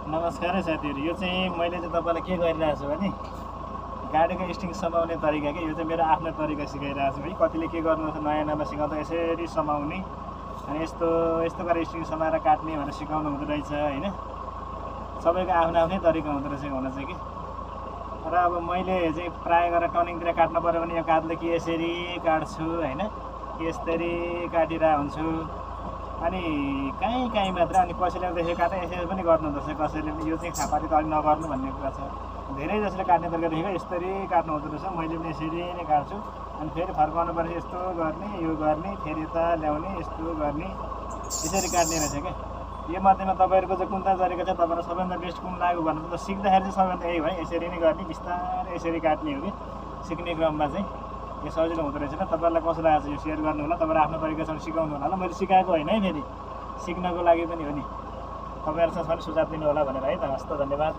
नमस्कार साथीहरू। यो चाहिँ मैले चाहिँ तपाईँलाई के गरिरहेको छु भने गाडीको स्टिङ समाउने तरिका के यो चाहिँ मेरो आफ्नो तरिका सिकाइरहेको छु है। कतिले के गर्नुहुन्छ नयाँ सिकाउँदा यसरी समाउने अनि यस्तो यस्तो गरेर स्टिङ समाएर काट्ने भनेर सिकाउनु हुँदो रहेछ होइन। सबैको आफ्नो आफ्नै तरिका हुँदो रहेछ हुन चाहिँ कि। र अब मैले चाहिँ प्रायः गरेर टर्निङतिर काट्नु पऱ्यो भने यो काट्दै कि यसरी काट्छु होइन, यसरी काटिरहेको हुन्छु। अनि कहीँ मात्र अनि कसैले त्यसरी काट्दा यसरी पनि गर्नुहुँदो रहेछ, कसैले पनि यो चाहिँ खापाले त अलिक नगर्नु भन्ने कुरा छ। धेरै जसले काट्ने तरिका देखेको यसरी काट्नु हुँदो रहेछ, मैले पनि यसरी नै काट्छु। अनि फेरि फर्काउनु पर्छ, यस्तो गर्ने यो गर्ने फेरि यता ल्याउने यस्तो गर्ने यसरी काट्ने रहेछ क्या। यो मध्येमा तपाईँहरूको चाहिँ कुन तरिका छ, तपाईँलाई सबैभन्दा बेस्ट कुन लाग्यो भन्नु त सिक्दाखेरि चाहिँ सबैभन्दा यही भयो, यसरी नै गर्ने बिस्तारै यसरी काट्ने हो कि सिक्ने क्रममा चाहिँ यो सजिलो हुँदो रहेछ। तपाईँलाई कस्तो लागेको छ यो सेयर गर्नु होला, तपाईँले आफ्नो तरिकासँग सिकाउनु होला। मैले सिकाएको होइन है, फेरि सिक्नको लागि पनि हो नि। तपाईँहरूसँग पनि सुझाव दिनु होला भनेर है त। हस् त, धन्यवाद।